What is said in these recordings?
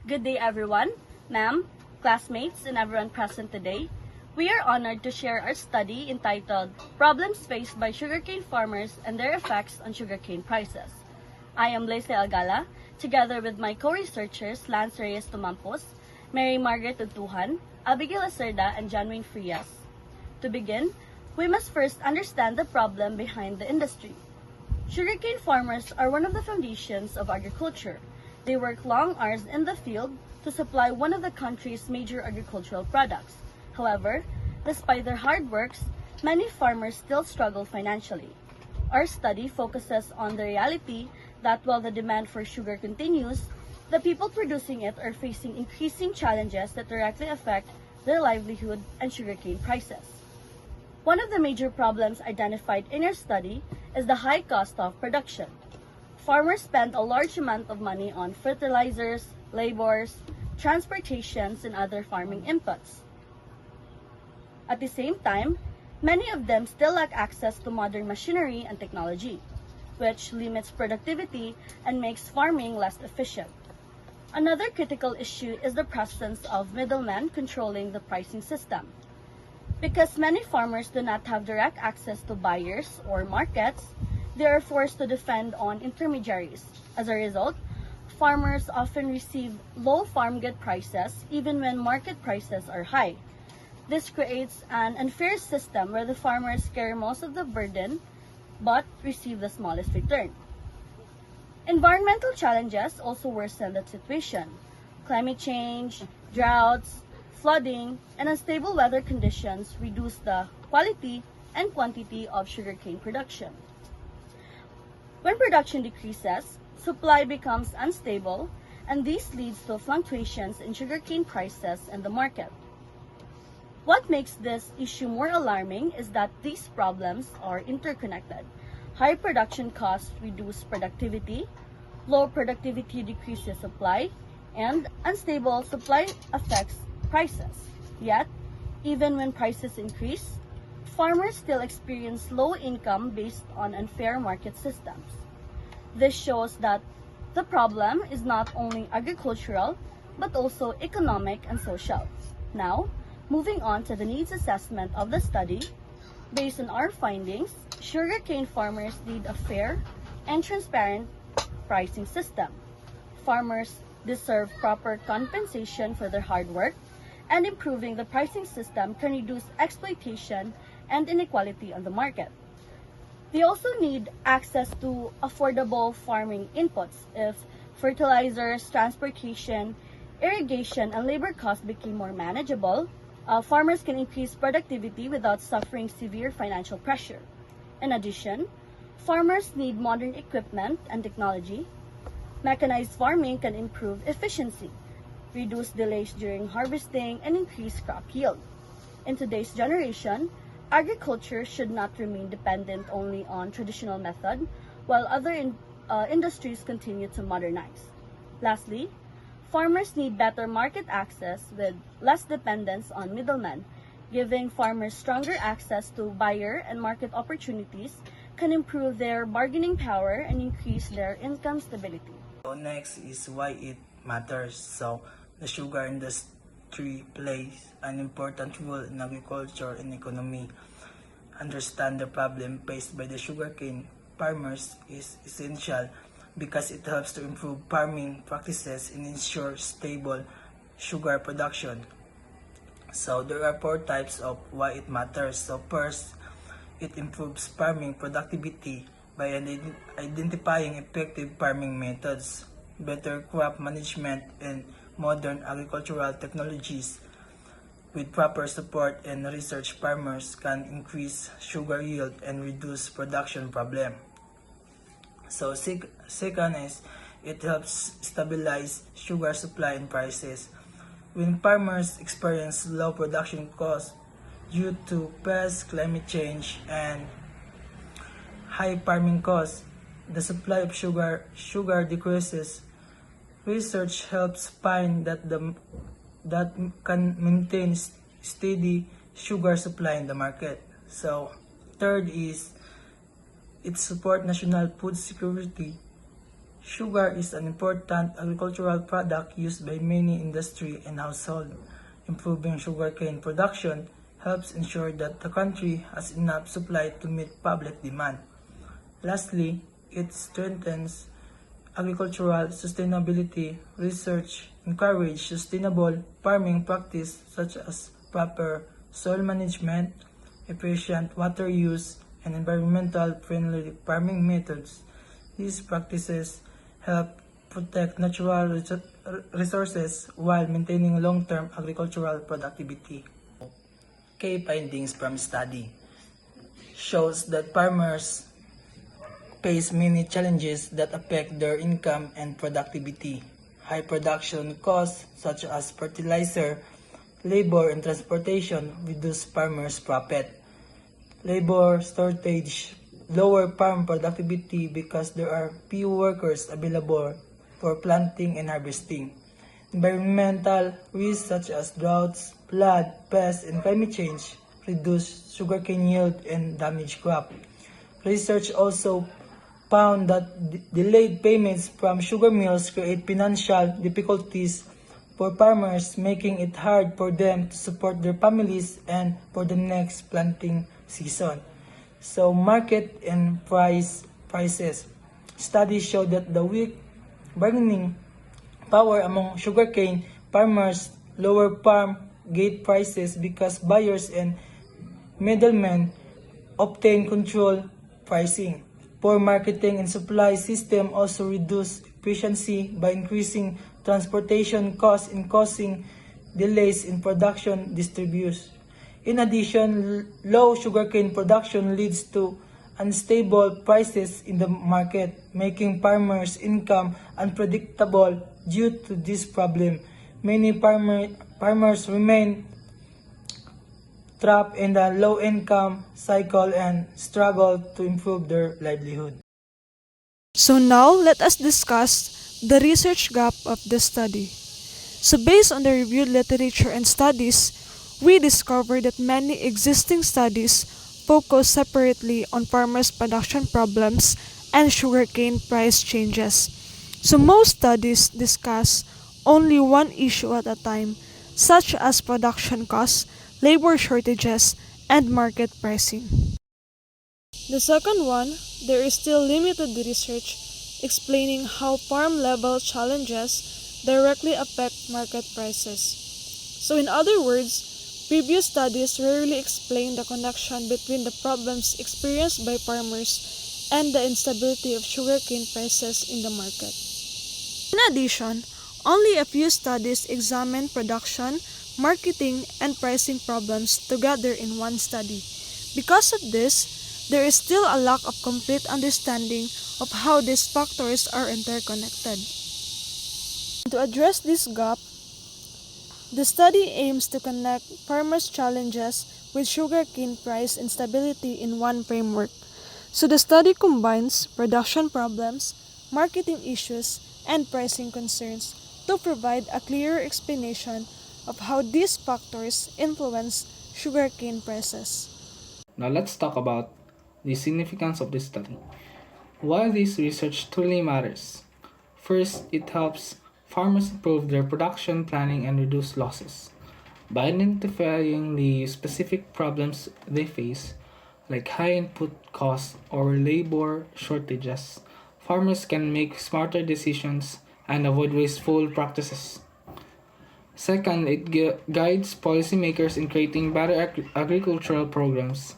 Good day, everyone. Ma'am, classmates, and everyone present today. We are honored to share our study entitled Problems Faced by Sugarcane Farmers and Their Effects on Sugarcane Prices. I am Lacey Algala, together with my co-researchers Lance Reyes Tumampos, Mary Margaret Utuhan, Abigail Acerda, and Janwin Frias. To begin, we must first understand the problem behind the industry. Sugarcane farmers are one of the foundations of agriculture. They work long hours in the field to supply one of the country's major agricultural products. However, despite their hard works, many farmers still struggle financially. Our study focuses on the reality that while the demand for sugar continues, the people producing it are facing increasing challenges that directly affect their livelihood and sugarcane prices. One of the major problems identified in our study is the high cost of production. Farmers spend a large amount of money on fertilizers, labors, transportations, and other farming inputs. At the same time, many of them still lack access to modern machinery and technology, which limits productivity and makes farming less efficient. Another critical issue is the presence of middlemen controlling the pricing system. Because many farmers do not have direct access to buyers or markets, they are forced to depend on intermediaries. As a result, farmers often receive low farm gate prices even when market prices are high. This creates an unfair system where the farmers carry most of the burden but receive the smallest return. Environmental challenges also worsen the situation. Climate change, droughts, flooding, and unstable weather conditions reduce the quality and quantity of sugarcane production. When production decreases, supply becomes unstable, and this leads to fluctuations in sugarcane prices in the market. What makes this issue more alarming is that these problems are interconnected. High production costs reduce productivity, low productivity decreases supply, and unstable supply affects prices. Yet, even when prices increase, farmers still experience low income based on unfair market systems. This shows that the problem is not only agricultural, but also economic and social. Now, moving on to the needs assessment of the study, based on our findings, sugarcane farmers need a fair and transparent pricing system. Farmers deserve proper compensation for their hard work, and improving the pricing system can reduce exploitation and inequality on the market. They also need access to affordable farming inputs. If fertilizers, transportation, irrigation, and labor costs became more manageable, farmers can increase productivity without suffering severe financial pressure. In addition, farmers need modern equipment and technology. Mechanized farming can improve efficiency, reduce delays during harvesting, and increase crop yield. In today's generation, agriculture should not remain dependent only on traditional method, while other industries continue to modernize. Lastly, farmers need better market access with less dependence on middlemen. Giving farmers stronger access to buyer and market opportunities can improve their bargaining power and increase their income stability. So next is why it matters. So the sugar industry plays an important role in agriculture and economy. Understand the problem faced by the sugarcane farmers is essential because it helps to improve farming practices and ensure stable sugar production. So there are four types of why it matters. So first, it improves farming productivity by identifying effective farming methods, better crop management, and modern agricultural technologies. With proper support and research, farmers can increase sugar yield and reduce production problem. So second is, it helps stabilize sugar supply and prices. When farmers experience low production costs due to pests, climate change, and high farming costs, the supply of sugar decreases. Research helps find that can maintain steady sugar supply in the market. So third is, it supports national food security Sugar is an important agricultural product used by many industry and household. Improving sugarcane production helps ensure that the country has enough supply to meet public demand. Lastly, it strengthens agricultural sustainability research, encourage sustainable farming practice such as proper soil management, efficient water use, and environmental friendly farming methods. These practices help protect natural resources while maintaining long-term agricultural productivity. Key findings from study shows that farmers face many challenges that affect their income and productivity. High production costs such as fertilizer, labor, and transportation reduce farmers' profit. Labor shortage lower farm productivity because there are few workers available for planting and harvesting. Environmental risks such as droughts, flood, pests, and climate change reduce sugarcane yield and damage crop. Research also found that delayed payments from sugar mills create financial difficulties for farmers, making it hard for them to support their families and for the next planting season. So market and prices. Studies show that the weak bargaining power among sugarcane farmers lower farm gate prices because buyers and middlemen obtain control pricing. Poor marketing and supply system also reduce efficiency by increasing transportation costs and causing delays in production distribution. In addition, low sugarcane production leads to unstable prices in the market, making farmers' income unpredictable due to this problem. Many farmers remain trapped in the low-income cycle and struggle to improve their livelihood. So now let us discuss the research gap of the study. So based on the reviewed literature and studies, we discovered that many existing studies focus separately on farmers' production problems and sugarcane price changes. So most studies discuss only one issue at a time, such as production costs, labor shortages, and market pricing. The second one, there is still limited research explaining how farm level challenges directly affect market prices. So in other words, previous studies rarely explain the connection between the problems experienced by farmers and the instability of sugarcane prices in the market. In addition, only a few studies examine production, marketing, and pricing problems together in one study. Because of this, there is still a lack of complete understanding of how these factors are interconnected. To address this gap, the study aims to connect farmers' challenges with sugarcane price instability in one framework. So the study combines production problems, marketing issues, and pricing concerns to provide a clearer explanation of how these factors influence sugarcane prices. Now let's talk about the significance of this study. Why this research truly matters. First, it helps farmers improve their production planning and reduce losses. By identifying the specific problems they face, like high input costs or labor shortages, farmers can make smarter decisions and avoid wasteful practices. Second, it guides policymakers in creating better agricultural programs.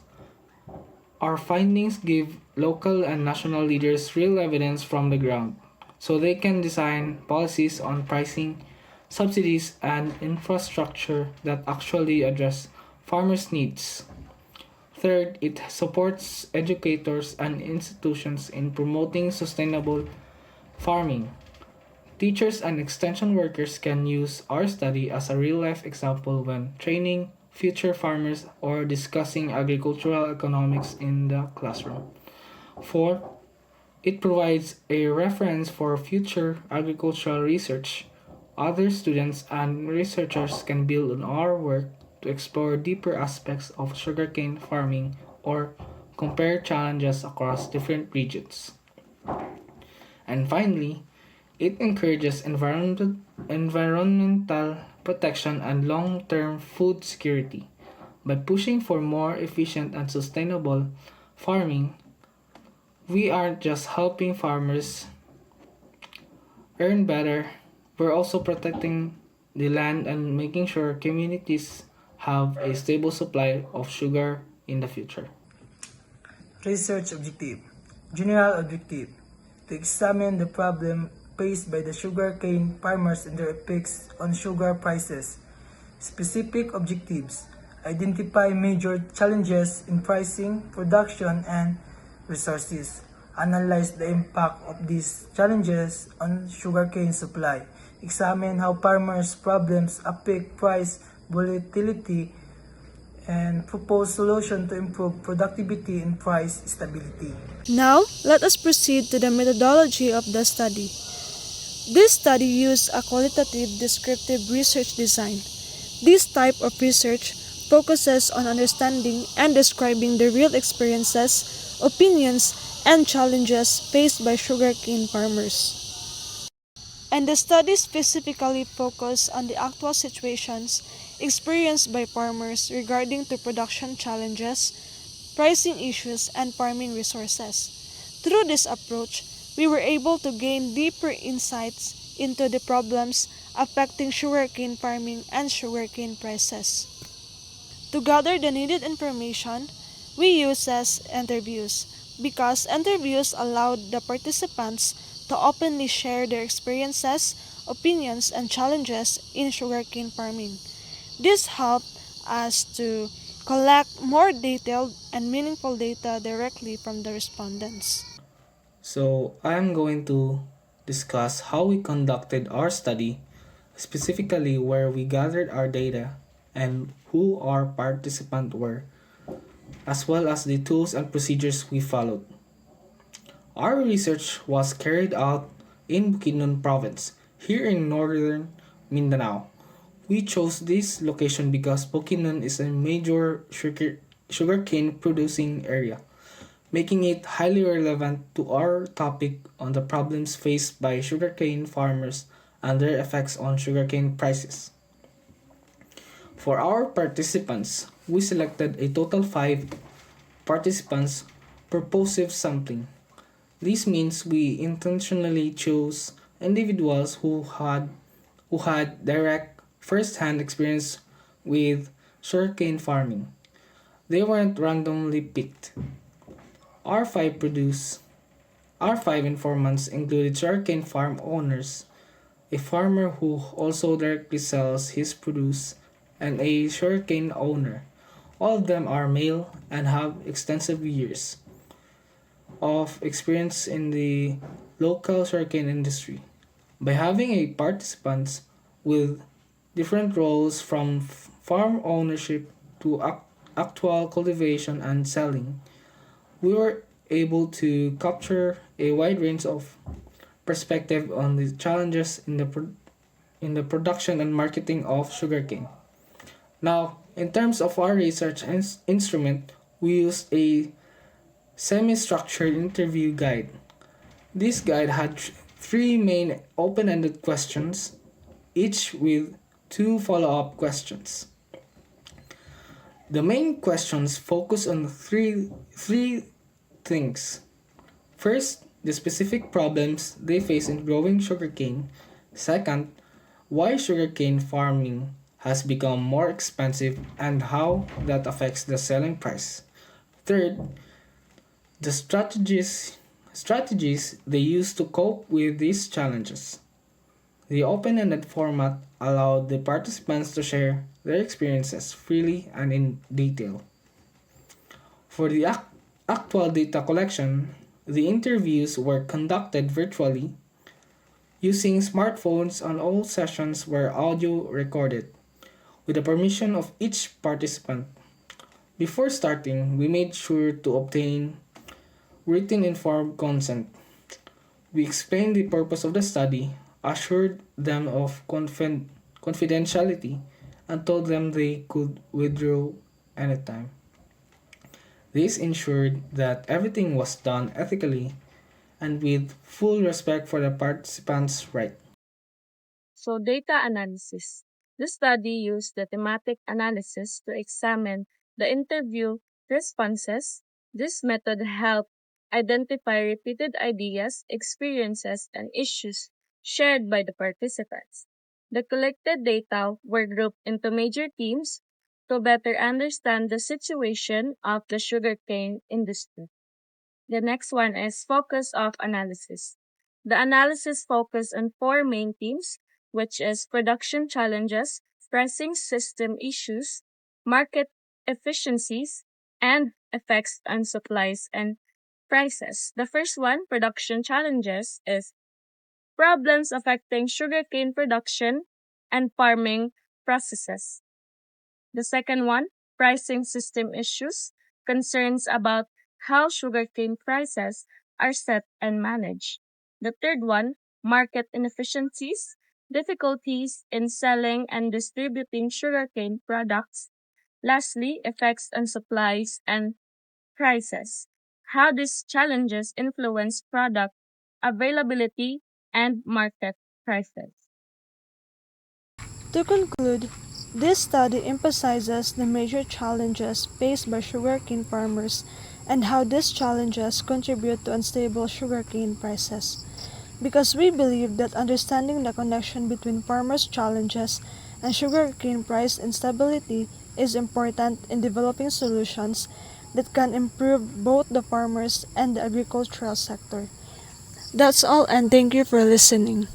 Our findings give local and national leaders real evidence from the ground, so they can design policies on pricing, subsidies, and infrastructure that actually address farmers' needs. Third, it supports educators and institutions in promoting sustainable farming. Teachers and extension workers can use our study as a real life example when training future farmers or discussing agricultural economics in the classroom. 4. It provides a reference for future agricultural research. Other students and researchers can build on our work to explore deeper aspects of sugarcane farming or compare challenges across different regions. And finally, it encourages environmental protection and long term food security. By pushing for more efficient and sustainable farming, we aren't just helping farmers earn better, we're also protecting the land and making sure communities have a stable supply of sugar in the future. Research objective. General objective. To examine the problem faced by the sugarcane farmers and their effects on sugar prices. Specific objectives. Identify major challenges in pricing, production, and resources. Analyze the impact of these challenges on sugarcane supply. Examine how farmers' problems affect price volatility and propose solutions to improve productivity and price stability. Now, let us proceed to the methodology of the study. This study used a qualitative descriptive research design. This type of research focuses on understanding and describing the real experiences, opinions, and challenges faced by sugarcane farmers. And the study specifically focused on the actual situations experienced by farmers regarding to production challenges, pricing issues, and farming resources. Through this approach, we were able to gain deeper insights into the problems affecting sugarcane farming and sugarcane prices. To gather the needed information, we used interviews because interviews allowed the participants to openly share their experiences, opinions, and challenges in sugarcane farming. This helped us to collect more detailed and meaningful data directly from the respondents. So, I'm going to discuss how we conducted our study, specifically where we gathered our data and who our participants were, as well as the tools and procedures we followed. Our research was carried out in Bukidnon province, here in northern Mindanao. We chose this location because Bukidnon is a major sugarcane producing area, making it highly relevant to our topic on the problems faced by sugarcane farmers and their effects on sugarcane prices. For our participants, we selected a total 5 participants per POSIF sampling. This means we intentionally chose individuals who had direct first-hand experience with sugarcane farming. They weren't randomly picked. Our five produce our 5 informants included sugarcane farm owners, a farmer who also directly sells his produce, and a sugarcane owner. All of them are male and have extensive years of experience in the local sugarcane industry. By having a participants with different roles from farm ownership to actual cultivation and selling, we were able to capture a wide range of perspective on the challenges in the production and marketing of sugarcane. Now, in terms of our research instrument, we used a semi-structured interview guide. This guide had 3 main open-ended questions, each with 2 follow-up questions. The main questions focus on three things. First, the specific problems they face in growing sugarcane. Second, why sugarcane farming has become more expensive and how that affects the selling price. Third, the strategies they use to cope with these challenges. The open-ended format allowed the participants to share their experiences freely and in detail. For the actual data collection, the interviews were conducted virtually using smartphones, and all sessions were audio recorded with the permission of each participant. Before starting, we made sure to obtain written informed consent. We explained the purpose of the study, assured them of confidentiality, and told them they could withdraw anytime. This ensured that everything was done ethically and with full respect for the participants' right. So, data analysis. This study used the thematic analysis to examine the interview responses. This method helped identify repeated ideas, experiences, and issues shared by the participants. The collected data were grouped into major themes to better understand the situation of the sugarcane industry. The next one is focus of analysis. The analysis focused on four main themes, which is production challenges, pricing system issues, market efficiencies, and effects on supplies and prices. The first one, production challenges, is problems affecting sugarcane production and farming processes. The second one, pricing system issues, concerns about how sugarcane prices are set and managed. The third one, market inefficiencies, difficulties in selling and distributing sugarcane products. Lastly, effects on supplies and prices, how these challenges influence product availability and market prices. To conclude, this study emphasizes the major challenges faced by sugarcane farmers and how these challenges contribute to unstable sugarcane prices. Because we believe that understanding the connection between farmers' challenges and sugarcane price instability is important in developing solutions that can improve both the farmers and the agricultural sector. That's all, and thank you for listening.